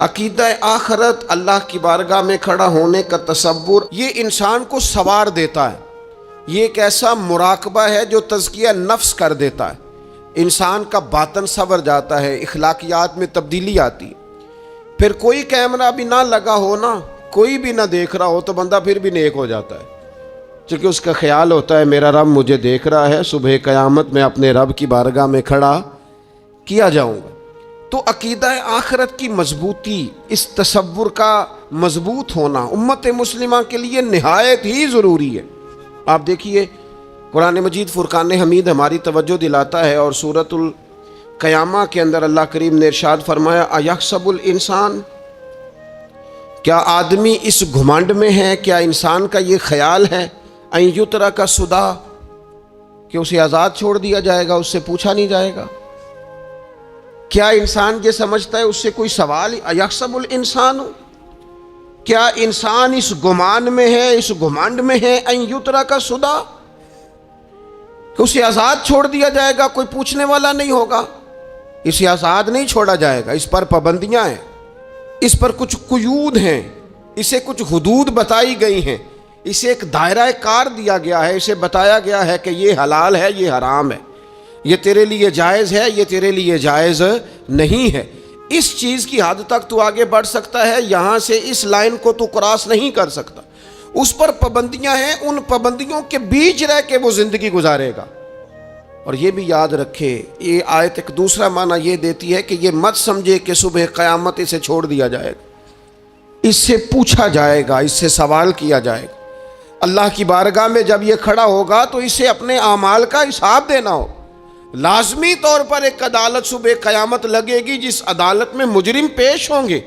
عقیدہ آخرت، اللہ کی بارگاہ میں کھڑا ہونے کا تصور، یہ انسان کو سوار دیتا ہے۔ یہ ایک ایسا مراقبہ ہے جو تزکیہ نفس کر دیتا ہے۔ انسان کا باطن سنور جاتا ہے، اخلاقیات میں تبدیلی آتی ہے۔ پھر کوئی کیمرہ بھی نہ لگا ہو نا، کوئی بھی نہ دیکھ رہا ہو تو بندہ پھر بھی نیک ہو جاتا ہے، کیونکہ اس کا خیال ہوتا ہے میرا رب مجھے دیکھ رہا ہے، صبح قیامت میں اپنے رب کی بارگاہ میں کھڑا کیا جاؤں گا۔ تو عقیدہ آخرت کی مضبوطی، اس تصور کا مضبوط ہونا امت مسلمہ کے لیے نہایت ہی ضروری ہے۔ آپ دیکھیے قرآن مجید فرقان حمید ہماری توجہ دلاتا ہے، اور سورۃ القیامہ کے اندر اللہ کریم نے ارشاد فرمایا ایحسب الانسان، کیا آدمی اس گھمنڈ میں ہے، کیا انسان کا یہ خیال ہے ان یترک سدی، کہ اسے آزاد چھوڑ دیا جائے گا، اس سے پوچھا نہیں جائے گا؟ کیا انسان یہ سمجھتا ہے اس سے کوئی سوال؟ ایحسب الانسان، کیا انسان اس گمان میں ہے، اس گھمنڈ میں ہے ان یترک سدی، کہ اسے آزاد چھوڑ دیا جائے گا، کوئی پوچھنے والا نہیں ہوگا؟ اسے آزاد نہیں چھوڑا جائے گا، اس پر پابندیاں ہیں، اس پر کچھ قیود ہیں، اسے کچھ حدود بتائی گئی ہیں، اسے ایک دائرہ کار دیا گیا ہے، اسے بتایا گیا ہے کہ یہ حلال ہے، یہ حرام ہے، یہ تیرے لیے جائز ہے، یہ تیرے لیے جائز نہیں ہے۔ اس چیز کی حد تک تو آگے بڑھ سکتا ہے، یہاں سے اس لائن کو تو کراس نہیں کر سکتا۔ اس پر پابندیاں ہیں، ان پابندیوں کے بیچ رہ کے وہ زندگی گزارے گا۔ اور یہ بھی یاد رکھے، یہ آیت ایک دوسرا معنی یہ دیتی ہے کہ یہ مت سمجھے کہ صبح قیامت اسے چھوڑ دیا جائے گا، اس سے پوچھا جائے گا، اس سے سوال کیا جائے گا۔ اللہ کی بارگاہ میں جب یہ کھڑا ہوگا تو اسے اپنے اعمال کا حساب دینا ہو۔ لازمی طور پر ایک عدالت صبح قیامت لگے گی، جس عدالت میں مجرم پیش ہوں گے،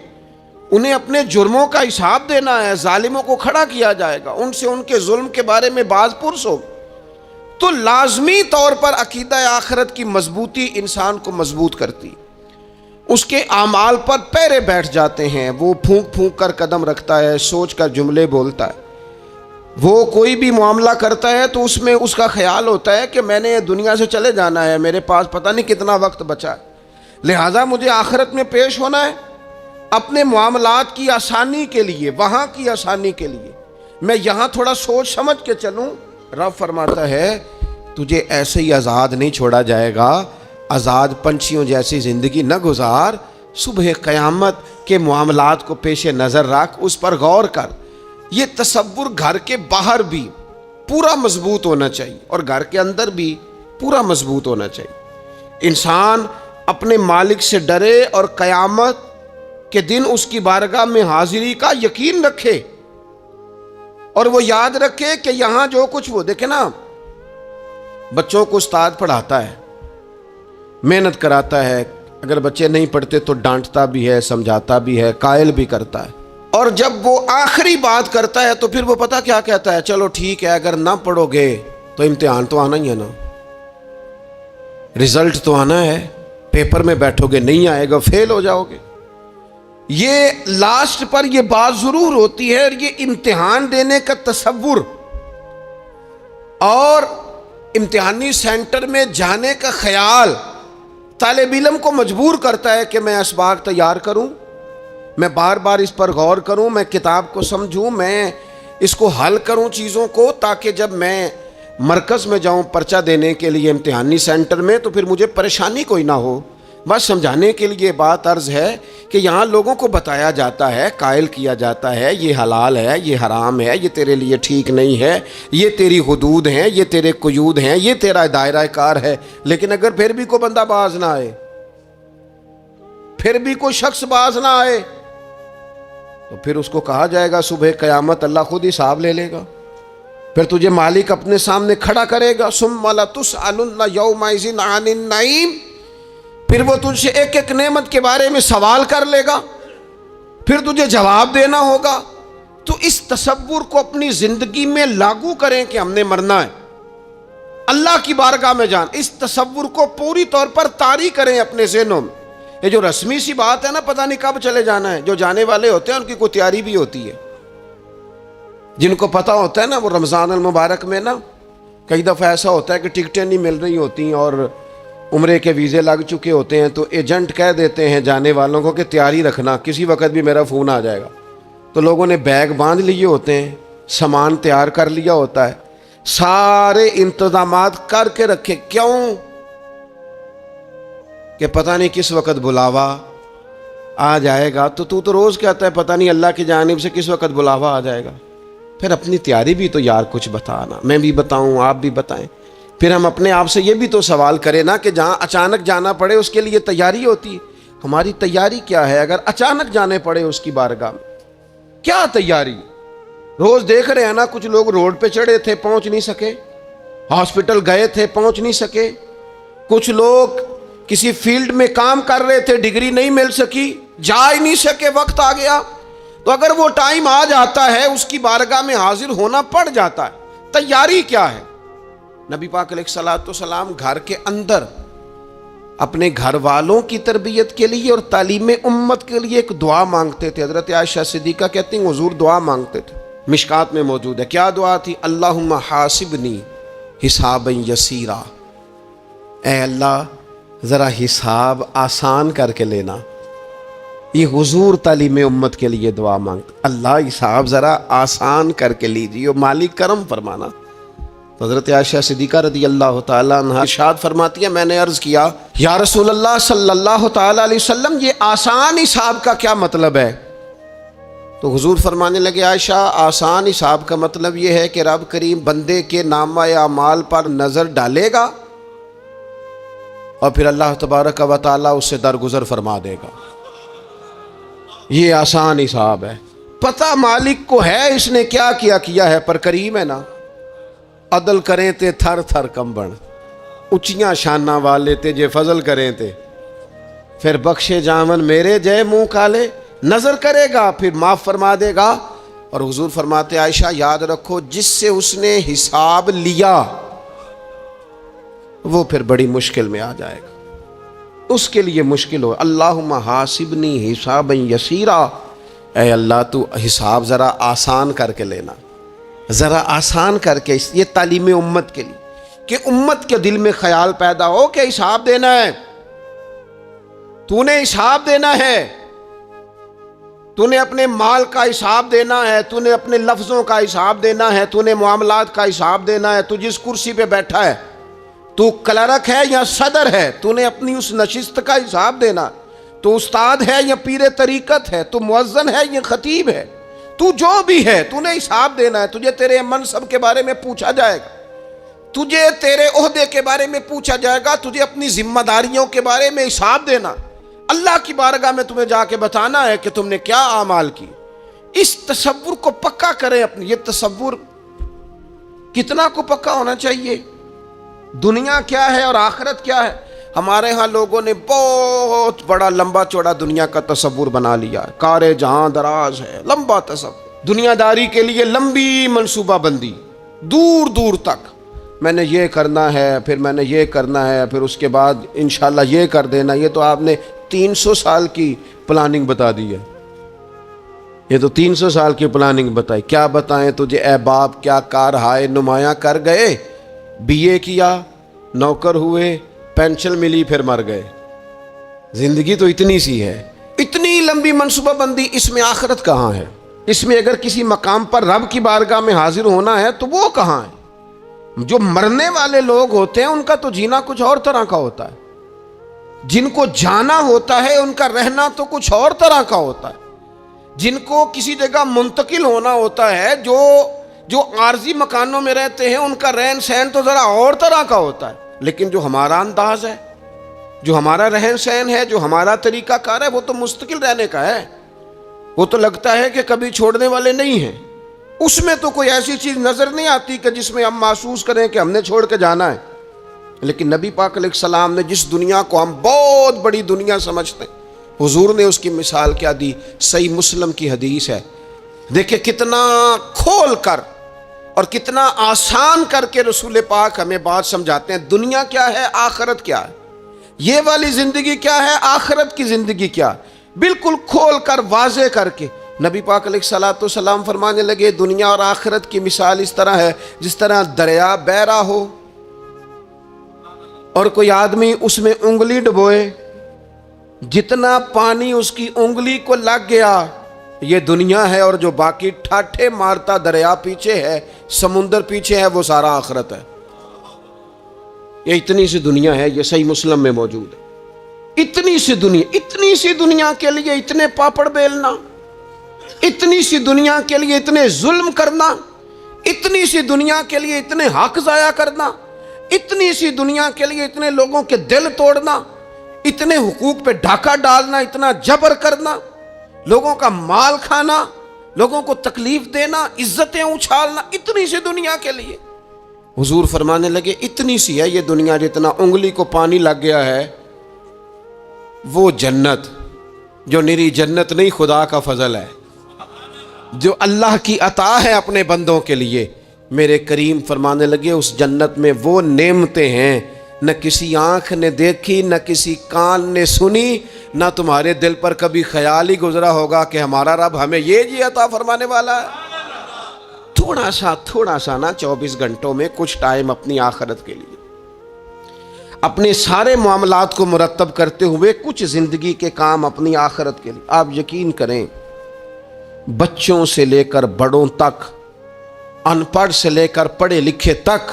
انہیں اپنے جرموں کا حساب دینا ہے، ظالموں کو کھڑا کیا جائے گا، ان سے ان کے ظلم کے بارے میں باز پرس ہوگی۔ تو لازمی طور پر عقیدہ آخرت کی مضبوطی انسان کو مضبوط کرتی، اس کے اعمال پر پیرے بیٹھ جاتے ہیں، وہ پھونک پھونک کر قدم رکھتا ہے، سوچ کر جملے بولتا ہے، وہ کوئی بھی معاملہ کرتا ہے تو اس میں اس کا خیال ہوتا ہے کہ میں نے دنیا سے چلے جانا ہے، میرے پاس پتہ نہیں کتنا وقت بچا ہے، لہٰذا مجھے آخرت میں پیش ہونا ہے اپنے معاملات کی آسانی کے لیے، وہاں کی آسانی کے لیے میں یہاں تھوڑا سوچ سمجھ کے چلوں۔ رب فرماتا ہے تجھے ایسے ہی آزاد نہیں چھوڑا جائے گا، آزاد پنچھیوں جیسی زندگی نہ گزار، صبح قیامت کے معاملات کو پیش نظر رکھ، اس پر غور کر۔ یہ تصور گھر کے باہر بھی پورا مضبوط ہونا چاہیے اور گھر کے اندر بھی پورا مضبوط ہونا چاہیے۔ انسان اپنے مالک سے ڈرے اور قیامت کے دن اس کی بارگاہ میں حاضری کا یقین رکھے، اور وہ یاد رکھے کہ یہاں جو کچھ، وہ دیکھے نا، بچوں کو استاد پڑھاتا ہے، محنت کراتا ہے، اگر بچے نہیں پڑھتے تو ڈانٹتا بھی ہے، سمجھاتا بھی ہے، قائل بھی کرتا ہے، اور جب وہ آخری بات کرتا ہے تو پھر وہ پتہ کیا کہتا ہے؟ چلو ٹھیک ہے، اگر نہ پڑھو گے تو امتحان تو آنا ہی ہے نا، رزلٹ تو آنا ہے، پیپر میں بیٹھو گے نہیں آئے گا، فیل ہو جاؤ گے۔ یہ لاسٹ پر یہ بات ضرور ہوتی ہے، اور یہ امتحان دینے کا تصور اور امتحانی سینٹر میں جانے کا خیال طالب علم کو مجبور کرتا ہے کہ میں اسباق تیار کروں، میں بار بار اس پر غور کروں، میں کتاب کو سمجھوں، میں اس کو حل کروں چیزوں کو، تاکہ جب میں مرکز میں جاؤں پرچہ دینے کے لیے امتحانی سینٹر میں تو پھر مجھے پریشانی کوئی نہ ہو۔ بس سمجھانے کے لیے بات عرض ہے کہ یہاں لوگوں کو بتایا جاتا ہے، قائل کیا جاتا ہے، یہ حلال ہے، یہ حرام ہے، یہ تیرے لیے ٹھیک نہیں ہے، یہ تیری حدود ہیں، یہ تیرے قیود ہیں، یہ تیرا دائرہ کار ہے۔ لیکن اگر پھر بھی کوئی بندہ باز نہ آئے، پھر بھی کوئی شخص باز نہ آئے، تو پھر اس کو کہا جائے گا صبح قیامت اللہ خود حساب لے لے گا، پھر تجھے مالک اپنے سامنے کھڑا کرے گا، ثم لتسألن یومئذ عن النعیم، پھر وہ تجھ سے ایک ایک نعمت کے بارے میں سوال کر لے گا، پھر تجھے جواب دینا ہوگا۔ تو اس تصور کو اپنی زندگی میں لاگو کریں کہ ہم نے مرنا ہے، اللہ کی بارگاہ میں جان، اس تصور کو پوری طور پر طاری کریں اپنے ذہنوں میں۔ یہ جو رسمی سی بات ہے نا، پتہ نہیں کب چلے جانا ہے، جو جانے والے ہوتے ہیں ان کی کوئی تیاری بھی ہوتی ہے، جن کو پتہ ہوتا ہے نا، وہ رمضان المبارک میں نا کئی دفعہ ایسا ہوتا ہے کہ ٹکٹیں نہیں مل رہی ہوتی اور عمرے کے ویزے لگ چکے ہوتے ہیں تو ایجنٹ کہہ دیتے ہیں جانے والوں کو کہ تیاری رکھنا، کسی وقت بھی میرا فون آ جائے گا. تو لوگوں نے بیگ باندھ لیے ہوتے ہیں، سامان تیار کر لیا ہوتا ہے، سارے انتظامات کر کے رکھے. کیوں؟ کہ پتہ نہیں کس وقت بلاوا آ جائے گا. تو روز کہتا ہے پتہ نہیں اللہ کی جانب سے کس وقت بلاوا آ جائے گا. پھر اپنی تیاری بھی تو یار کچھ بتانا، میں بھی بتاؤں آپ بھی بتائیں. پھر ہم اپنے آپ سے یہ بھی تو سوال کریں نا کہ جہاں اچانک جانا پڑے اس کے لیے تیاری ہوتی ہے. ہماری تیاری کیا ہے اگر اچانک جانے پڑے اس کی بارگاہ میں؟ کیا تیاری؟ روز دیکھ رہے ہیں نا، کچھ لوگ روڈ پہ چڑھے تھے پہنچ نہیں سکے، ہاسپٹل گئے تھے پہنچ نہیں سکے، کچھ لوگ کسی فیلڈ میں کام کر رہے تھے ڈگری نہیں مل سکی، جا ہی نہیں سکے، وقت آ گیا. تو اگر وہ ٹائم آ جاتا ہے اس کی بارگاہ میں حاضر ہونا پڑ جاتا ہے. تیاری کیا ہے؟ نبی پاک علیہ الصلوۃ والسلام گھر کے اندر اپنے گھر والوں کی تربیت کے لیے اور تعلیم امت کے لیے ایک دعا مانگتے تھے. حضرت عائشہ صدیقہ کہتی ہیں حضور دعا مانگتے تھے، مشکات میں موجود ہے. کیا دعا تھی؟ اللہم حاسبنی حسابا یسیرا، اے اللہ ذرا حساب آسان کر کے لینا. یہ حضور تعلیم امت کے لیے دعا مانگتے، اللہ حساب ذرا آسان کر کے لیجیے اور مالک کرم فرمانا. حضرت عائشہ صدیقہ رضی اللہ تعالیٰ عنہ ارشاد فرماتی ہے میں نے عرض کیا یا رسول اللہ صلی اللہ تعالیٰ علیہ وسلم یہ آسان حساب کا کیا مطلب ہے؟ تو حضور فرمانے لگے عائشہ آسان حساب کا مطلب یہ ہے کہ رب کریم بندے کے نامہ اعمال پر نظر ڈالے گا اور پھر اللہ تبارک و تعالیٰ اس سے درگزر فرما دے گا. یہ آسان حساب ہے. پتہ مالک کو ہے اس نے کیا کیا ہے، پر کریم ہے نا. عدل کریں تے تھر تھر کمبن، اچیاں شانہ والے تے جے فضل کریں تے پھر بخشے جامن میرے جے منہ کالے. نظر کرے گا پھر معاف فرما دے گا. اور حضور فرماتے عائشہ یاد رکھو جس سے اس نے حساب لیا وہ پھر بڑی مشکل میں آ جائے گا، اس کے لیے مشکل ہو. اللہم حاسبنی حسابا یسیرا، اے اللہ تو حساب ذرا آسان کر کے لینا، ذرا آسان کر کے. یہ تعلیم امت کے لیے کہ امت کے دل میں خیال پیدا ہو کہ حساب دینا ہے، تو نے حساب دینا ہے، تو نے اپنے مال کا حساب دینا ہے، تو نے اپنے لفظوں کا حساب دینا ہے، تو نے معاملات کا حساب دینا ہے. تو جس کرسی پہ بیٹھا ہے، تو کلرک ہے یا صدر ہے، تو نے اپنی اس نشست کا حساب دینا. تو استاد ہے یا پیر طریقت ہے، تو مؤذن ہے یا خطیب ہے، تو جو بھی ہے تو نے حساب دینا ہے. تجھے تیرے منصب کے بارے میں پوچھا جائے گا، تجھے تیرے عہدے کے بارے میں پوچھا جائے گا، تجھے اپنی ذمہ داریوں کے بارے میں حساب دینا. اللہ کی بارگاہ میں تمہیں جا کے بتانا ہے کہ تم نے کیا اعمال کی. اس تصور کو پکا کریں اپنی. یہ تصور کتنا کو پکا ہونا چاہیے. دنیا کیا ہے اور آخرت کیا ہے. ہمارے ہاں لوگوں نے بہت بڑا لمبا چوڑا دنیا کا تصور بنا لیا ہے. کار جہاں دراز ہے، لمبا تصور، دنیا داری کے لیے لمبی منصوبہ بندی دور دور تک. میں نے یہ کرنا ہے، پھر میں نے یہ کرنا ہے، پھر اس کے بعد انشاءاللہ یہ کر دینا. یہ تو آپ نے 300 سال کی پلاننگ بتا دی ہے. یہ تو 300 سال کی پلاننگ بتائی. کیا بتائیں تجھے اے باپ، کیا کار ہائے نمایاں کر گئے. BA کیا، نوکر ہوئے، پینشن ملی، پھر مر گئے. زندگی تو اتنی سی ہے، اتنی لمبی منصوبہ بندی. اس میں آخرت کہاں ہے؟ اس میں اگر کسی مقام پر رب کی بارگاہ میں حاضر ہونا ہے تو وہ کہاں ہے؟ جو مرنے والے لوگ ہوتے ہیں ان کا تو جینا کچھ اور طرح کا ہوتا ہے، جن کو جانا ہوتا ہے ان کا رہنا تو کچھ اور طرح کا ہوتا ہے. جن کو کسی جگہ منتقل ہونا ہوتا ہے، جو عارضی مکانوں میں رہتے ہیں، ان کا رہن سہن تو ذرا اور طرح کا ہوتا ہے. لیکن جو ہمارا انداز ہے، جو ہمارا رہن سہن ہے، جو ہمارا طریقہ کار ہے، وہ تو مستقل رہنے کا ہے. وہ تو لگتا ہے کہ کبھی چھوڑنے والے نہیں ہیں. اس میں تو کوئی ایسی چیز نظر نہیں آتی کہ جس میں ہم محسوس کریں کہ ہم نے چھوڑ کے جانا ہے. لیکن نبی پاک علیہ السلام نے جس دنیا کو ہم بہت بڑی دنیا سمجھتے ہیں، حضور نے اس کی مثال کیا دی. صحیح مسلم کی حدیث ہے. دیکھیں کتنا کھول کر اور کتنا آسان کر کے رسول پاک ہمیں بات سمجھاتے ہیں. دنیا کیا ہے، آخرت کیا ہے، یہ والی زندگی کیا ہے، آخرت کی زندگی کیا. بالکل کھول کر واضح کر کے نبی پاک علیہ الصلوۃ والسلام فرمانے لگے دنیا اور آخرت کی مثال اس طرح ہے جس طرح دریا بہ رہا ہو اور کوئی آدمی اس میں انگلی ڈبوئے، جتنا پانی اس کی انگلی کو لگ گیا یہ دنیا ہے، اور جو باقی ٹھاٹھے مارتا دریا پیچھے ہے، سمندر پیچھے ہے، وہ سارا آخرت ہے۔ یہ اتنی سی دنیا ہے، یہ صحیح مسلم میں موجود ہے۔ اتنی سی دنیا کے لیے اتنے پاپڑ بیلنا، اتنی سی دنیا کے لیے اتنے ظلم کرنا، اتنی سی دنیا کے لیے اتنے حق ضائع کرنا، اتنی سی دنیا کے لیے اتنے لوگوں کے دل توڑنا، اتنے حقوق پہ ڈھاکہ ڈالنا، اتنا جبر کرنا، لوگوں کا مال کھانا، لوگوں کو تکلیف دینا، عزتیں اچھالنا، اتنی سی دنیا کے لیے۔ حضور فرمانے لگے اتنی سی ہے یہ دنیا، جتنا انگلی کو پانی لگ گیا ہے وہ جنت، جو نری جنت نہیں، خدا کا فضل ہے، جو اللہ کی عطا ہے اپنے بندوں کے لیے۔ میرے کریم فرمانے لگے اس جنت میں وہ نعمتیں ہیں نہ کسی آنکھ نے دیکھی، نہ کسی کان نے سنی، نہ تمہارے دل پر کبھی خیال ہی گزرا ہوگا کہ ہمارا رب ہمیں یہ جی عطا فرمانے والا ہے۔ تھوڑا سا نا 24 گھنٹوں میں کچھ ٹائم اپنی آخرت کے لیے، اپنے سارے معاملات کو مرتب کرتے ہوئے کچھ زندگی کے کام اپنی آخرت کے لیے۔ آپ یقین کریں، بچوں سے لے کر بڑوں تک، ان پڑھ سے لے کر پڑھے لکھے تک،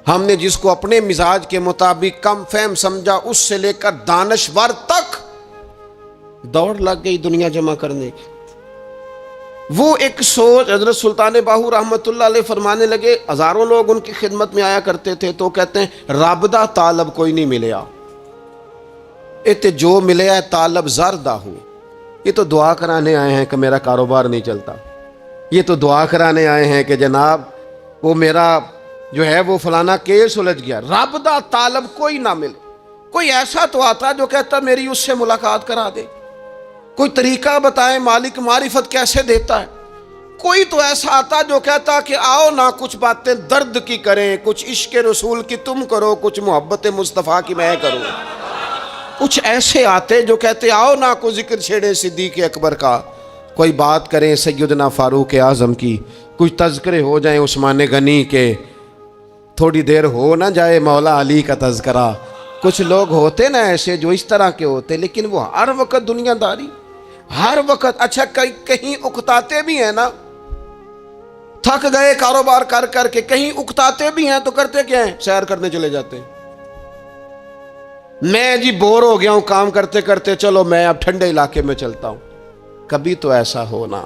ہم نے جس کو اپنے مزاج کے مطابق کم فہم سمجھا اس سے لے کر دانشور تک دوڑ لگ گئی دنیا جمع کرنے کی۔ وہ ایک سوچ حضرت سلطان باہو رحمت اللہ علیہ فرمانے لگے، ہزاروں لوگ ان کی خدمت میں آیا کرتے تھے تو کہتے ہیں رابدہ طالب کوئی نہیں ملیا، ات جو ملیا طالب زردہ ہو۔ یہ تو دعا کرانے آئے ہیں کہ میرا کاروبار نہیں چلتا، یہ تو دعا کرانے آئے ہیں کہ جناب وہ میرا جو ہے وہ فلانا کیس سلجھ گیا۔ رابدہ طالب کوئی نہ ملے۔ کوئی ایسا تو آتا جو کہتا میری اس سے ملاقات کرا دے، کوئی طریقہ بتائیں مالک معرفت کیسے دیتا ہے۔ کوئی تو ایسا آتا جو کہتا کہ آؤ نہ کچھ باتیں درد کی کریں، کچھ عشق رسول کی تم کرو، کچھ محبت مصطفیٰ کی میں کروں۔ کچھ ایسے آتے جو کہتے آؤ نہ کوئی ذکر چھیڑے صدیق اکبر کا، کوئی بات کریں سیدنا فاروق اعظم کی، کچھ تذکرے ہو جائیں عثمان غنی کے، تھوڑی دیر ہو نہ جائے مولا علی کا تذکرہ۔ کچھ لوگ ہوتے نا ایسے جو اس طرح کے ہوتے، لیکن وہ ہر وقت دنیا داری، ہر وقت اچھا کہیں اکتاتے بھی ہیں نا، تھک گئے کاروبار کر کر کے، کہیں اکتاتے بھی ہیں تو کرتے کیا ہیں، سیر کرنے چلے جاتے ہیں۔ میں جی بور ہو گیا ہوں کام کرتے کرتے، چلو میں اب ٹھنڈے علاقے میں چلتا ہوں۔ کبھی تو ایسا ہونا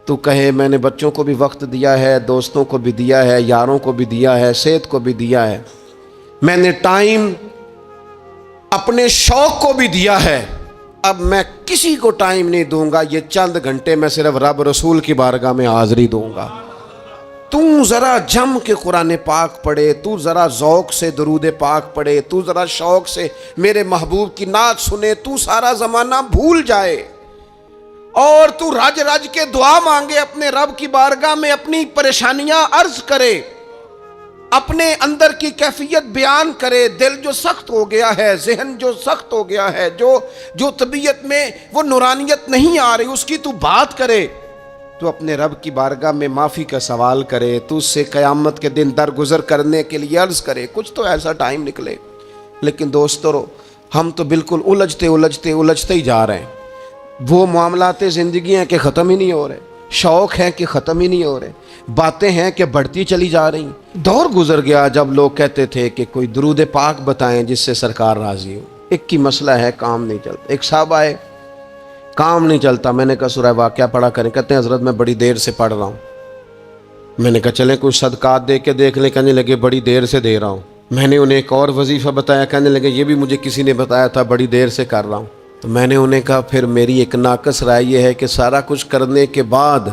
تو کہے میں نے بچوں کو بھی وقت دیا ہے، دوستوں کو بھی دیا ہے، یاروں کو بھی دیا ہے، صحت کو بھی دیا ہے، میں نے ٹائم اپنے شوق کو بھی دیا ہے، اب میں کسی کو ٹائم نہیں دوں گا، یہ چند گھنٹے میں صرف رب رسول کی بارگاہ میں حاضری دوں گا۔ تو ذرا جم کے قرآن پاک پڑھے، تو ذرا ذوق سے درود پاک پڑھے، تو ذرا شوق سے میرے محبوب کی نعت سنے، تو سارا زمانہ بھول جائے اور تو رج رج کے دعا مانگے، اپنے رب کی بارگاہ میں اپنی پریشانیاں عرض کرے، اپنے اندر کی کیفیت بیان کرے۔ دل جو سخت ہو گیا ہے، ذہن جو سخت ہو گیا ہے، جو طبیعت میں وہ نورانیت نہیں آ رہی، اس کی تو بات کرے، تو اپنے رب کی بارگاہ میں معافی کا سوال کرے، تو اس سے قیامت کے دن درگزر کرنے کے لیے عرض کرے، کچھ تو ایسا ٹائم نکلے۔ لیکن دوستو ہم تو بالکل الجھتے ہی جا رہے ہیں۔ وہ معاملات زندگی ہیں کہ ختم ہی نہیں ہو رہے، شوق ہیں کہ ختم ہی نہیں ہو رہے، باتیں ہیں کہ بڑھتی چلی جا رہی۔ دور گزر گیا جب لوگ کہتے تھے کہ کوئی درود پاک بتائیں جس سے سرکار راضی ہو۔ ایک کی مسئلہ ہے کام نہیں چلتا، ایک صاحب آئے کام نہیں چلتا، میں نے کہا سورہ واقعہ پڑھا کریں، کہتے ہیں حضرت میں بڑی دیر سے پڑھ رہا ہوں۔ میں نے کہا چلیں کچھ صدقات دے کے دیکھ لیں، کہنے لگے بڑی دیر سے دے رہا ہوں۔ میں نے انہیں ایک اور وظیفہ بتایا، کہنے لگے یہ بھی مجھے کسی نے بتایا تھا، بڑی دیر سے کر رہا ہوں۔ تو میں نے انہیں کہا پھر میری ایک ناقص رائے یہ ہے کہ سارا کچھ کرنے کے بعد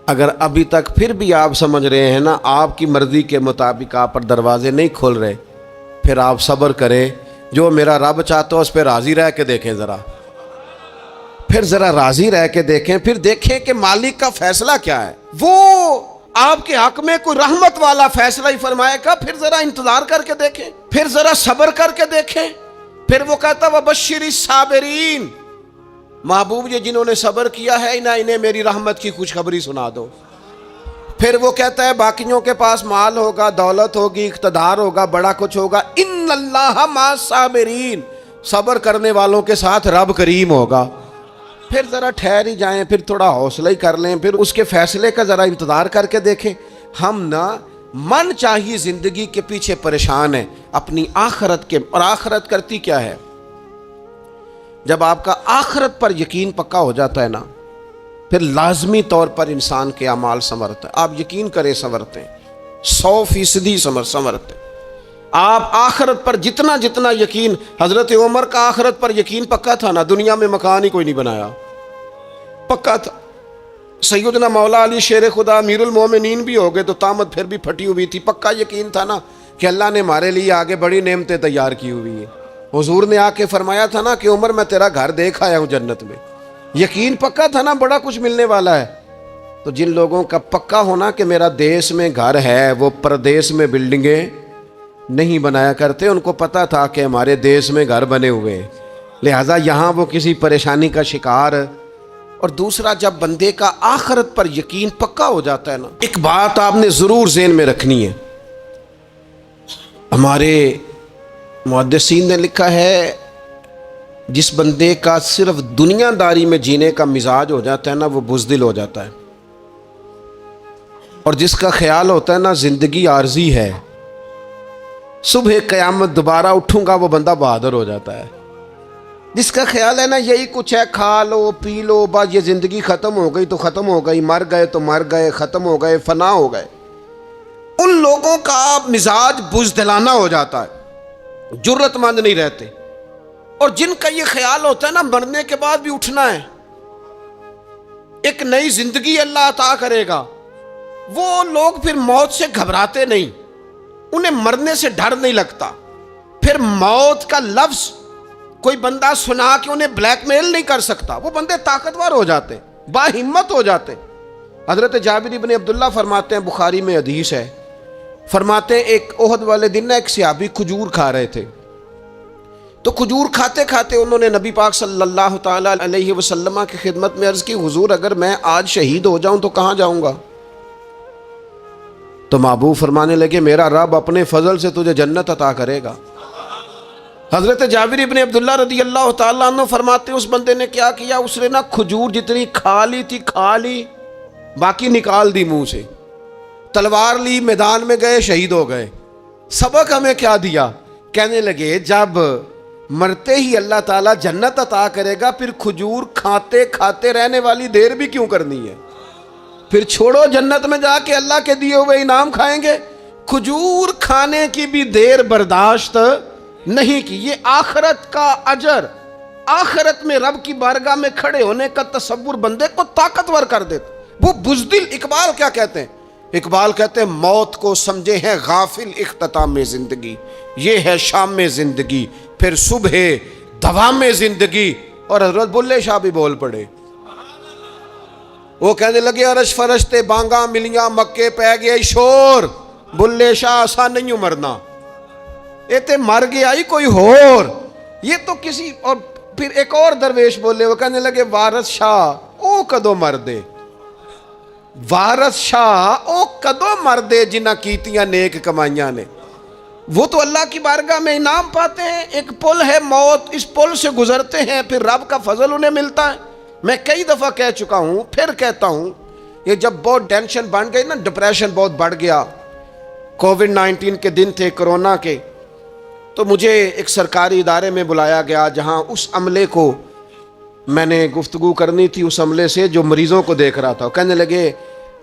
اگر ابھی تک پھر بھی آپ سمجھ رہے ہیں نا آپ کی مرضی کے مطابق آپ پر دروازے نہیں کھول رہے، پھر آپ صبر کریں، جو میرا رب چاہتا ہو اس پہ راضی رہ کے دیکھیں، ذرا راضی رہ کے دیکھیں، پھر دیکھیں کہ مالک کا فیصلہ کیا ہے۔ وہ آپ کے حق میں کوئی رحمت والا فیصلہ ہی فرمائے گا، پھر ذرا انتظار کر کے دیکھیں، پھر ذرا صبر کر کے دیکھیں۔ پھر وہ کہتا وبشر الصابرین، محبوب یہ جنہوں نے صبر کیا ہے انہیں میری رحمت کی خوشخبری سنا دو۔ پھر وہ کہتا ہے باقیوں کے پاس مال ہوگا، دولت ہوگی، اقتدار ہوگا، بڑا کچھ ہوگا، ان اللہ مع الصابرین، صبر کرنے والوں کے ساتھ رب کریم ہوگا۔ پھر ذرا ٹھہر ہی جائیں، پھر تھوڑا حوصلہ ہی کر لیں، پھر اس کے فیصلے کا ذرا انتظار کر کے دیکھیں۔ ہم نا من چاہیے زندگی کے پیچھے پریشان ہیں اپنی آخرت کے، اور آخرت کرتی کیا ہے؟ جب آپ کا آخرت پر یقین پکا ہو جاتا ہے نا، پھر لازمی طور پر انسان کے اعمال سنورتے ہیں۔ آپ یقین کریں سنورتے ہیں، 100% سنورتے ہیں۔ آپ آخرت پر جتنا جتنا یقین، حضرت عمر کا آخرت پر یقین پکا تھا نا، دنیا میں مکان ہی کوئی نہیں بنایا، پکا تھا۔ سیدنا مولا علی شیر خدا امیر المومنین بھی ہو گئے تو طامت پھر بھی پھٹی ہوئی تھی، پکا یقین تھا نا کہ اللہ نے ہمارے لیے آگے بڑی نعمتیں تیار کی ہوئی ہیں۔ حضور نے آ کے فرمایا تھا نا کہ عمر میں تیرا گھر دیکھ آیا ہوں جنت میں، یقین پکا تھا نا بڑا کچھ ملنے والا ہے۔ تو جن لوگوں کا پکا ہونا کہ میرا دیس میں گھر ہے، وہ پردیس میں بلڈنگیں نہیں بنایا کرتے، ان کو پتا تھا کہ ہمارے دیس میں گھر بنے ہوئے ہیں، لہٰذا یہاں وہ کسی پریشانی کا شکار۔ اور دوسرا، جب بندے کا آخرت پر یقین پکا ہو جاتا ہے نا، ایک بات آپ نے ضرور ذہن میں رکھنی ہے۔ ہمارے محدثین نے لکھا ہے جس بندے کا صرف دنیا داری میں جینے کا مزاج ہو جاتا ہے نا، وہ بزدل ہو جاتا ہے، اور جس کا خیال ہوتا ہے نا زندگی عارضی ہے، صبح قیامت دوبارہ اٹھوں گا، وہ بندہ بہادر ہو جاتا ہے۔ جس کا خیال ہے نا یہی کچھ ہے، کھا لو پی لو بس، یہ زندگی ختم ہو گئی تو ختم ہو گئی، مر گئے تو مر گئے، ختم ہو گئے، فنا ہو گئے، ان لوگوں کا مزاج بزدلانہ ہو جاتا ہے، جرت مند نہیں رہتے۔ اور جن کا یہ خیال ہوتا ہے نا مرنے کے بعد بھی اٹھنا ہے، ایک نئی زندگی اللہ عطا کرے گا، وہ لوگ پھر موت سے گھبراتے نہیں، انہیں مرنے سے ڈر نہیں لگتا۔ پھر موت کا لفظ کوئی بندہ سنا کہ انہیں بلیک میل نہیں کر سکتا، وہ بندے طاقتور ہو جاتے، باہمت ہو جاتے۔ حضرت جابر بن عبداللہ فرماتے ہیں، بخاری میں حدیث ہے، فرماتے ہیں ایک احد والے دن ایک صحابی کھجور کھا رہے تھے، تو کھجور کھاتے کھاتے انہوں نے نبی پاک صلی اللہ تعالی علیہ وسلم کی خدمت میں عرض کی، حضور اگر میں آج شہید ہو جاؤں تو کہاں جاؤں گا؟ تو محبوب فرمانے لگے، میرا رب اپنے فضل سے تجھے جنت عطا کرے گا۔ حضرت جابر ابن عبداللہ رضی اللہ تعالیٰ عنہ فرماتے ہیں اس بندے نے کیا کیا، اس نے نا کھجور جتنی کھا لی تھی کھا لی، باقی نکال دی منہ سے، تلوار لی، میدان میں گئے، شہید ہو گئے۔ سبق ہمیں کیا دیا؟ کہنے لگے جب مرتے ہی اللہ تعالیٰ جنت عطا کرے گا، پھر کھجور کھاتے کھاتے رہنے والی دیر بھی کیوں کرنی ہے؟ پھر چھوڑو، جنت میں جا کے اللہ کے دیے ہوئے انعام کھائیں گے۔ کھجور کھانے کی بھی دیر برداشت نہیں کی۔ یہ آخرت کا اجر، آخرت میں رب کی بارگاہ میں کھڑے ہونے کا تصور بندے کو طاقتور کر دیتا۔ وہ بزدل، اقبال کیا کہتے ہیں؟ اقبال کہتے ہیں موت کو سمجھے ہیں غافل اختتام زندگی، یہ ہے شام زندگی، پھر صبح دوام زندگی۔ اور حضرت بلے شاہ بھی بول پڑے، وہ کہنے لگے عرش فرشتے بانگاں ملیاں مکے پہ گیا شور، بلے شاہ آسان نہیں ہوں مرنا، یہ تے مر گیا ہی کوئی اور، یہ تو کسی اور۔ پھر ایک اور درویش بولے، وہ کہنے لگے وارث شاہ او کدو مر دے، وارث شاہ او کدو مر دے جنہ کیتیاں نیک کمائیاں نے۔ وہ تو اللہ کی بارگاہ میں انعام پاتے ہیں، ایک پل ہے موت، اس پل سے گزرتے ہیں، پھر رب کا فضل انہیں ملتا ہے۔ میں کئی دفعہ کہہ چکا ہوں، پھر کہتا ہوں، یہ جب بہت ٹینشن بن گئی نا، ڈپریشن بہت بڑھ گیا، کووڈ-19 کے دن تھے، کرونا کے، تو مجھے ایک سرکاری ادارے میں بلایا گیا جہاں اس عملے کو میں نے گفتگو کرنی تھی، اس عملے سے جو مریضوں کو دیکھ رہا تھا۔ کہنے لگے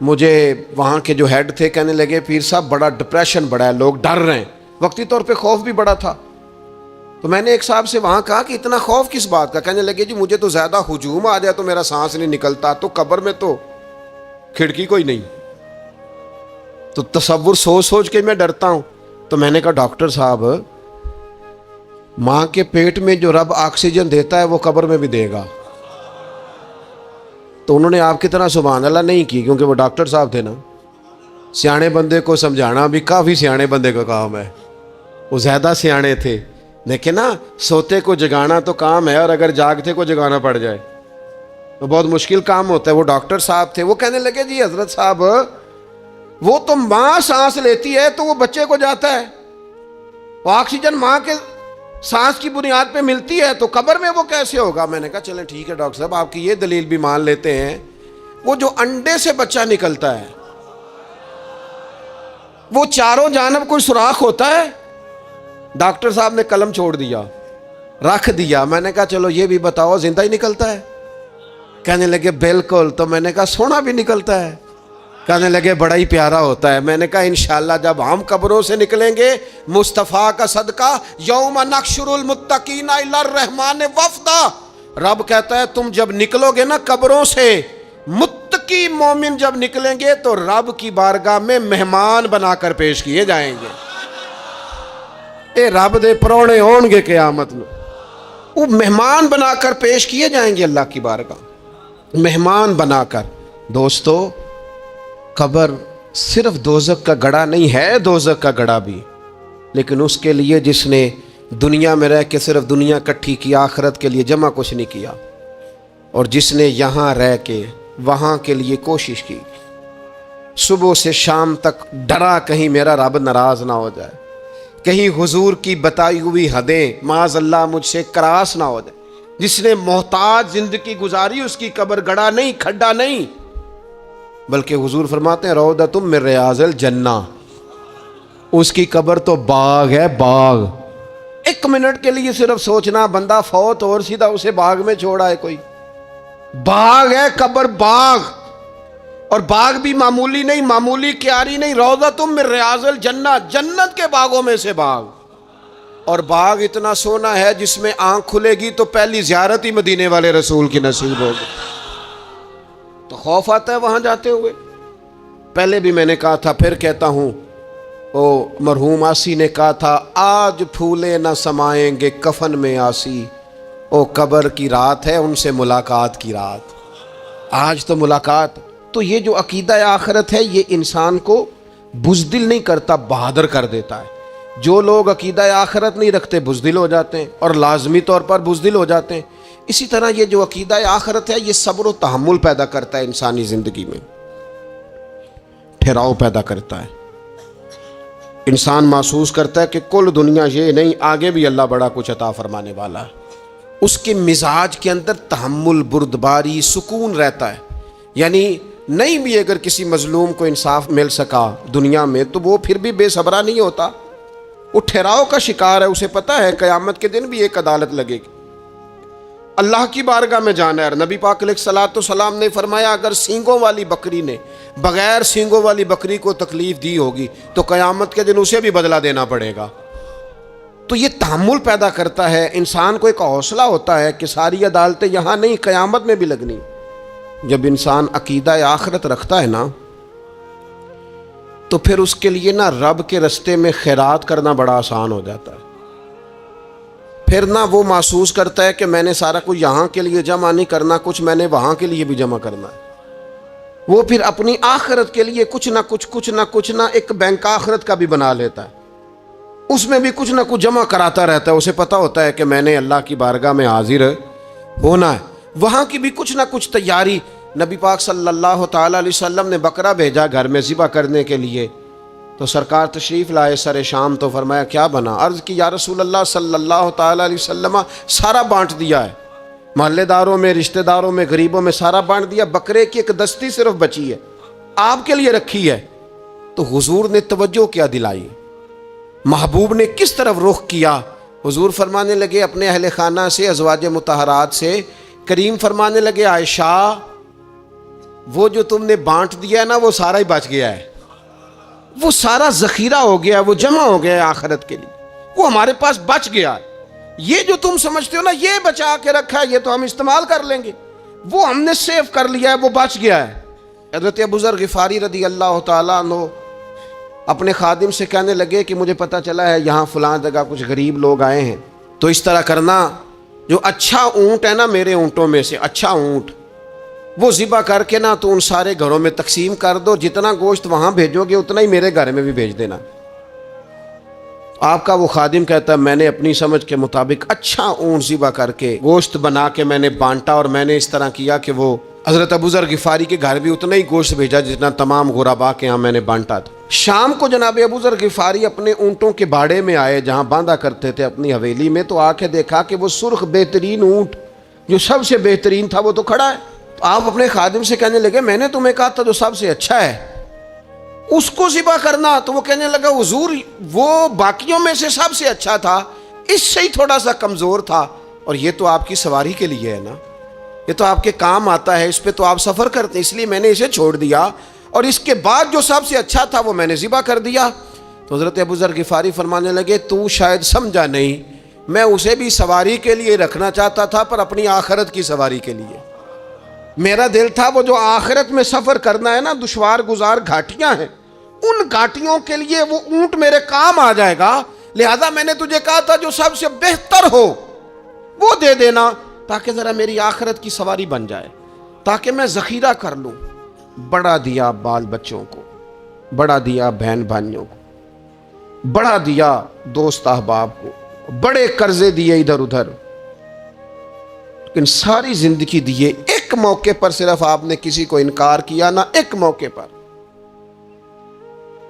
مجھے وہاں کے جو ہیڈ تھے، کہنے لگے پیر صاحب بڑا ڈپریشن بڑا ہے، لوگ ڈر رہے ہیں، وقتی طور پہ خوف بھی بڑا تھا۔ تو میں نے ایک صاحب سے وہاں کہا کہ اتنا خوف کس بات کا؟ کہنے لگے جی مجھے تو زیادہ ہجوم آ جائے تو میرا سانس نہیں نکلتا، تو قبر میں تو کھڑکی کوئی نہیں، تو تصور سوچ سوچ کے میں ڈرتا ہوں۔ تو میں نے کہا ڈاکٹر صاحب، ماں کے پیٹ میں جو رب آکسیجن دیتا ہے وہ قبر میں بھی دے گا۔ تو انہوں نے آپ کی طرح سبحان اللہ نہیں کی، کیونکہ وہ ڈاکٹر صاحب تھے نا، سیانے بندے کو سمجھانا بھی کافی سیانے بندے کا کام ہے، وہ زیادہ سیانے تھے۔ لیکن نا سوتے کو جگانا تو کام ہے، اور اگر جاگتے کو جگانا پڑ جائے تو بہت مشکل کام ہوتا ہے۔ وہ ڈاکٹر صاحب تھے، وہ کہنے لگے جی حضرت صاحب وہ تو ماں سانس لیتی ہے تو وہ بچے کو جاتا ہے، وہ آکسیجن ماں کے سانس کی بنیاد پہ ملتی ہے، تو قبر میں وہ کیسے ہوگا؟ میں نے کہا چلیں ٹھیک ہے ڈاکٹر صاحب، آپ کی یہ دلیل بھی مان لیتے ہیں، وہ جو انڈے سے بچہ نکلتا ہے وہ چاروں جانب کوئی سوراخ ہوتا ہے؟ ڈاکٹر صاحب نے قلم چھوڑ دیا، رکھ دیا۔ میں نے کہا چلو یہ بھی بتاؤ زندہ ہی نکلتا ہے؟ کہنے لگے بالکل۔ تو میں نے کہا سونا بھی نکلتا ہے؟ کہنے لگے بڑا ہی پیارا ہوتا ہے۔ میں نے کہا انشاءاللہ جب ہم قبروں سے نکلیں گے مصطفیٰ کا صدقہ، یوم نحشر المتقین الی الرحمن وفدا، رب کہتا ہے تم جب نکلو گے نا قبروں سے، متقی مومن جب نکلیں گے تو رب کی بارگاہ میں مہمان بنا کر پیش کیے جائیں گے۔ اے رب دے پرونے ہون گے قیامت میں، وہ مہمان بنا کر پیش کیے جائیں گے اللہ کی بارگاہ، مہمان بنا کر۔ دوستو قبر صرف دوزخ کا گڑھا نہیں ہے، دوزخ کا گڑھا بھی، لیکن اس کے لیے جس نے دنیا میں رہ کے صرف دنیا کٹھی کی، آخرت کے لیے جمع کچھ نہیں کیا، اور جس نے یہاں رہ کے وہاں کے لیے کوشش کی، صبح سے شام تک ڈرا کہیں میرا رب ناراض نہ ہو جائے، کہیں حضور کی بتائی ہوئی حدیں معاذ اللہ مجھ سے کراس نہ ہو جائے، جس نے محتاج زندگی گزاری اس کی قبر گڑھا نہیں، کھڈا نہیں، بلکہ حضور فرماتے ہیں روضۃ من ریاض الجنہ، اس کی قبر تو باغ ہے، باغ۔ ایک منٹ کے لیے صرف سوچنا، بندہ فوت اور سیدھا اسے باغ میں چھوڑا ہے کوئی؟ باغ ہے قبر، باغ، اور باغ بھی معمولی نہیں، معمولی کیاری نہیں، روضۃ من ریاض الجنہ، جنت کے باغوں میں سے باغ، اور باغ اتنا سونا ہے جس میں آنکھ کھلے گی تو پہلی زیارت ہی مدینے والے رسول کی نصیب ہوگی۔ تو خوف آتا ہے وہاں جاتے ہوئے۔ پہلے بھی میں نے کہا تھا، پھر کہتا ہوں، او مرحوم آسی نے کہا تھا آج پھولے نہ سمائیں گے کفن میں آسی، او قبر کی رات ہے ان سے ملاقات کی رات، آج تو ملاقات۔ تو یہ جو عقیدہ آخرت ہے یہ انسان کو بزدل نہیں کرتا، بہادر کر دیتا ہے۔ جو لوگ عقیدہ آخرت نہیں رکھتے بزدل ہو جاتے ہیں، اور لازمی طور پر بزدل ہو جاتے ہیں۔ اسی طرح یہ جو عقیدہ آخرت ہے یہ صبر و تحمل پیدا کرتا ہے، انسانی زندگی میں ٹھہراؤ پیدا کرتا ہے۔ انسان محسوس کرتا ہے کہ کل دنیا یہ نہیں، آگے بھی اللہ بڑا کچھ عطا فرمانے والا ہے۔ اس کے مزاج کے اندر تحمل، بردباری، سکون رہتا ہے۔ یعنی نہیں بھی اگر کسی مظلوم کو انصاف مل سکا دنیا میں تو وہ پھر بھی بے صبرا نہیں ہوتا، وہ ٹھہراؤ کا شکار ہے، اسے پتہ ہے قیامت کے دن بھی ایک عدالت لگے گی، اللہ کی بارگاہ میں جانا ہے۔ نبی پاک علیہ الصلوۃ والسلام نے فرمایا اگر سینگوں والی بکری نے بغیر سینگوں والی بکری کو تکلیف دی ہوگی تو قیامت کے دن اسے بھی بدلہ دینا پڑے گا۔ تو یہ تحمل پیدا کرتا ہے، انسان کو ایک حوصلہ ہوتا ہے کہ ساری عدالتیں یہاں نہیں، قیامت میں بھی لگنی۔ جب انسان عقیدہ آخرت رکھتا ہے نا تو پھر اس کے لیے نا رب کے رستے میں خیرات کرنا بڑا آسان ہو جاتا ہے۔ پھر نہ وہ محسوس کرتا ہے کہ میں نے سارا کچھ یہاں کے لیے جمع نہیں کرنا، کچھ میں نے وہاں کے لیے بھی جمع کرنا ہے۔ وہ پھر اپنی آخرت کے لیے کچھ نہ ایک بینک آخرت کا بھی بنا لیتا ہے، اس میں بھی کچھ نہ کچھ جمع کراتا رہتا ہے۔ اسے پتہ ہوتا ہے کہ میں نے اللہ کی بارگاہ میں حاضر ہونا ہے، وہاں کی بھی کچھ نہ کچھ تیاری۔ نبی پاک صلی اللہ تعالیٰ علیہ وسلم نے بکرا بھیجا گھر میں ذبح کرنے کے لیے، تو سرکار تشریف لائے سر شام، تو فرمایا کیا بنا؟ عرض کی یا رسول اللہ صلی اللہ تعالیٰ علیہ وسلم سارا بانٹ دیا ہے، محلے داروں میں، رشتہ داروں میں، غریبوں میں سارا بانٹ دیا، بکرے کی ایک دستی صرف بچی ہے، آپ کے لیے رکھی ہے۔ تو حضور نے توجہ کیا دلائی، محبوب نے کس طرف رخ کیا؟ حضور فرمانے لگے اپنے اہل خانہ سے، ازواج مطہرات سے، کریم فرمانے لگے عائشہ وہ جو تم نے بانٹ دیا ہے نا وہ سارا ہی بچ گیا ہے، وہ سارا ذخیرہ ہو گیا ہے، وہ جمع ہو گیا ہے آخرت کے لیے، وہ ہمارے پاس بچ گیا ہے۔ یہ جو تم سمجھتے ہو نا یہ بچا کے رکھا ہے، یہ تو ہم استعمال کر لیں گے، وہ ہم نے سیو کر لیا ہے، وہ بچ گیا ہے۔ حضرت ابو ذر غفاری رضی اللہ تعالیٰ عنہ اپنے خادم سے کہنے لگے کہ مجھے پتہ چلا ہے یہاں فلاں جگہ کچھ غریب لوگ آئے ہیں، تو اس طرح کرنا جو اچھا اونٹ ہے نا میرے اونٹوں میں سے اچھا اونٹ وہ ذبح کر کے نا تو ان سارے گھروں میں تقسیم کر دو، جتنا گوشت وہاں بھیجو گے اتنا ہی میرے گھر میں بھی بھیج دینا۔ آپ کا وہ خادم کہتا ہے میں نے اپنی سمجھ کے مطابق اچھا اونٹ ذبح کر کے گوشت بنا کے میں نے بانٹا، اور میں نے اس طرح کیا کہ وہ حضرت ابو ذر غفاری کے گھر بھی اتنا ہی گوشت بھیجا جتنا تمام غربا کے یہاں میں نے بانٹا تھا۔ شام کو جناب ابو ذر غفاری اپنے اونٹوں کے باڑے میں آئے جہاں باندھا کرتے تھے اپنی حویلی میں، تو آ کے دیکھا کہ وہ سرخ بہترین اونٹ جو سب سے بہترین تھا وہ تو کھڑا ہے۔ تو آپ اپنے خادم سے کہنے لگے میں نے تمہیں کہا تھا جو سب سے اچھا ہے اس کو ذبح کرنا، تو وہ کہنے لگا حضور وہ باقیوں میں سے سب سے اچھا تھا، اس سے ہی تھوڑا سا کمزور تھا، اور یہ تو آپ کی سواری کے لیے ہے نا، یہ تو آپ کے کام آتا ہے، اس پہ تو آپ سفر کرتے ہیں، اس لیے میں نے اسے چھوڑ دیا، اور اس کے بعد جو سب سے اچھا تھا وہ میں نے ذبح کر دیا۔ تو حضرت ابو ذر غفاری فرمانے لگے تو شاید سمجھا نہیں، میں اسے بھی سواری کے لیے رکھنا چاہتا تھا پر اپنی آخرت کی سواری کے لیے۔ میرا دل تھا وہ جو آخرت میں سفر کرنا ہے نا، دشوار گزار گھاٹیاں ہیں، ان گھاٹیوں کے لیے وہ اونٹ میرے کام آ جائے گا، لہذا میں نے تجھے کہا تھا جو سب سے بہتر ہو وہ دے دینا تاکہ ذرا میری آخرت کی سواری بن جائے، تاکہ میں ذخیرہ کر لوں۔ بڑا دیا بال بچوں کو، بڑا دیا بہن بھائیوں کو، بڑا دیا دوست احباب کو، بڑے قرضے دیے ادھر ادھر، لیکن ساری زندگی دیے، ایک موقع پر صرف آپ نے کسی کو انکار کیا نہ، ایک موقع پر،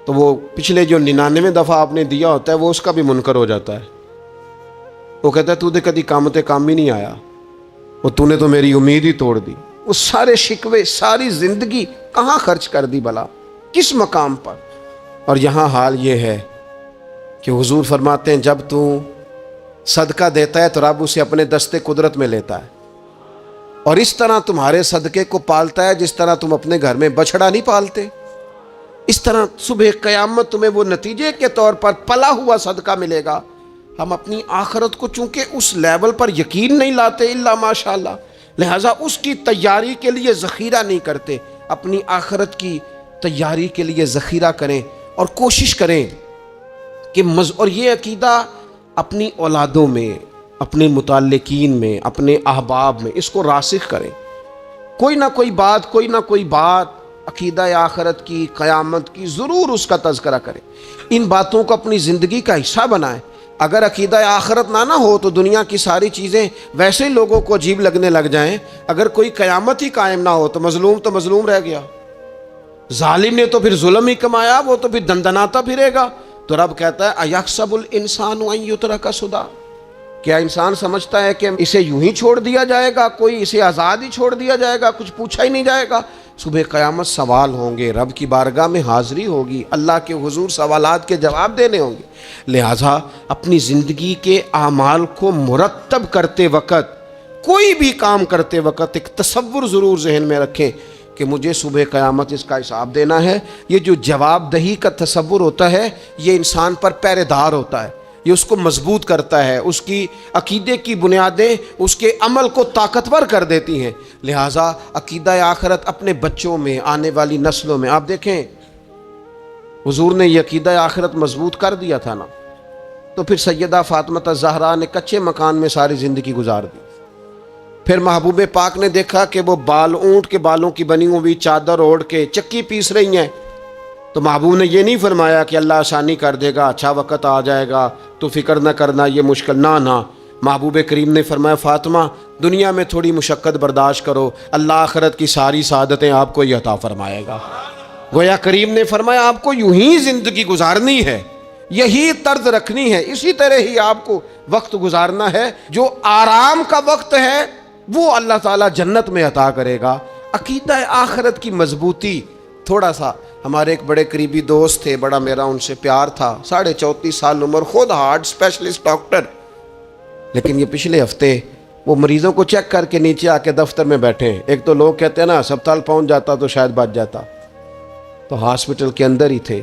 تو وہ پچھلے جو 99 دفعہ آپ نے دیا ہوتا ہے وہ اس کا بھی منکر ہو جاتا ہے۔ وہ کہتا ہے تو نے کدی کام ہی نہیں آیا، وہ تو نے تو میری امید ہی توڑ دی۔ وہ سارے شکوے، ساری زندگی کہاں خرچ کر دی بلا، کس مقام پر؟ اور یہاں حال یہ ہے کہ حضور فرماتے ہیں جب تو صدقہ دیتا ہے تو رب اسے اپنے دستے قدرت میں لیتا ہے، اور اس طرح تمہارے صدقے کو پالتا ہے جس طرح تم اپنے گھر میں بچھڑا نہیں پالتے، اس طرح صبح قیامت تمہیں وہ نتیجے کے طور پر پلا ہوا صدقہ ملے گا۔ ہم اپنی آخرت کو چونکہ اس لیول پر یقین نہیں لاتے الا ماشاءاللہ، لہٰذا اس کی تیاری کے لیے ذخیرہ نہیں کرتے۔ اپنی آخرت کی تیاری کے لیے ذخیرہ کریں اور کوشش کریں کہ اور یہ عقیدہ اپنی اولادوں میں، اپنے متعلقین میں، اپنے احباب میں اس کو راسخ کریں۔ کوئی نہ کوئی بات عقیدہ آخرت کی، قیامت کی ضرور اس کا تذکرہ کریں، ان باتوں کو اپنی زندگی کا حصہ بنائیں۔ اگر عقیدہ آخرت نہ ہو تو دنیا کی ساری چیزیں ویسے ہی لوگوں کو عجیب لگنے لگ جائیں۔ اگر کوئی قیامت ہی قائم نہ ہو تو مظلوم رہ گیا، ظالم نے تو پھر ظلم ہی کمایا، وہ تو پھر دندناتا پھرے گا۔ تو رب کہتا ہے اَيَحْسَبُ الْإِنسَانُ أَن يُتْرَكَ سُدًى، کیا انسان سمجھتا ہے کہ اسے یوں ہی چھوڑ دیا جائے گا، کوئی اسے آزاد ہی چھوڑ دیا جائے گا، کچھ پوچھا ہی نہیں جائے گا؟ صبح قیامت سوال ہوں گے، رب کی بارگاہ میں حاضری ہوگی، اللہ کے حضور سوالات کے جواب دینے ہوں گے۔ لہٰذا اپنی زندگی کے اعمال کو مرتب کرتے وقت، کوئی بھی کام کرتے وقت ایک تصور ضرور ذہن میں رکھیں کہ مجھے صبح قیامت اس کا حساب دینا ہے۔ یہ جو جواب دہی کا تصور ہوتا ہے یہ انسان پر پہرے دار ہوتا ہے، یہ اس کو مضبوط کرتا ہے، اس کی عقیدے کی بنیادیں اس کے عمل کو طاقتور کر دیتی ہیں۔ لہٰذا عقیدہ آخرت اپنے بچوں میں، آنے والی نسلوں میں، آپ دیکھیں حضور نے یہ عقیدہ آخرت مضبوط کر دیا تھا نا، تو پھر سیدہ فاطمہ الزہرا نے کچے مکان میں ساری زندگی گزار دی۔ پھر محبوب پاک نے دیکھا کہ وہ اونٹ کے بالوں کی بنی ہوئی چادر اوڑھ کے چکی پیس رہی ہیں، تو محبوب نے یہ نہیں فرمایا کہ اللہ آسانی کر دے گا، اچھا وقت آ جائے گا تو فکر نہ کرنا، یہ مشکل نہ۔ محبوب کریم نے فرمایا فاطمہ دنیا میں تھوڑی مشقت برداشت کرو، اللہ آخرت کی ساری سعادتیں آپ کو یہ عطا فرمائے گا۔ گویا کریم نے فرمایا آپ کو یوں ہی زندگی گزارنی ہے، یہی طرز رکھنی ہے، اسی طرح ہی آپ کو وقت گزارنا ہے۔ جو آرام کا وقت ہے وہ اللہ تعالیٰ جنت میں عطا کرے گا۔ عقیدہ آخرت کی مضبوطی، تھوڑا سا ہمارے ایک بڑے قریبی دوست تھے، بڑا میرا ان سے پیار تھا، 34.5 سال عمر، خود ہارٹ اسپیشلسٹ ڈاکٹر، لیکن یہ پچھلے ہفتے وہ مریضوں کو چیک کر کے نیچے آ کے دفتر میں بیٹھے ہیں۔ ایک تو لوگ کہتے ہیں نا ہسپتال پہنچ جاتا تو شاید بچ جاتا، تو ہاسپٹل کے اندر ہی تھے،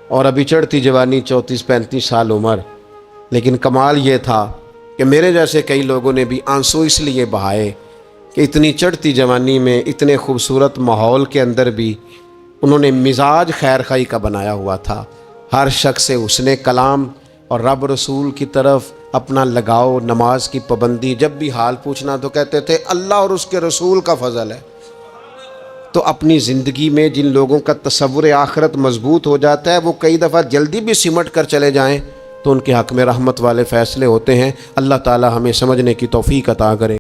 اور ابھی چڑھتی جوانی، 34-35 سال عمر، لیکن کمال یہ تھا کہ میرے جیسے کئی لوگوں نے بھی آنسو اس لیے بہائے کہ اتنی چڑھتی جوانی میں، اتنے خوبصورت ماحول کے اندر بھی انہوں نے مزاج خیر خائی کا بنایا ہوا تھا، ہر شخص سے حسن کلام اور رب رسول کی طرف اپنا لگاؤ، نماز کی پابندی، جب بھی حال پوچھنا تو کہتے تھے اللہ اور اس کے رسول کا فضل ہے۔ تو اپنی زندگی میں جن لوگوں کا تصور آخرت مضبوط ہو جاتا ہے وہ کئی دفعہ جلدی بھی سمٹ کر چلے جائیں تو ان کے حق میں رحمت والے فیصلے ہوتے ہیں۔ اللہ تعالی ہمیں سمجھنے کی توفیق عطا کرے۔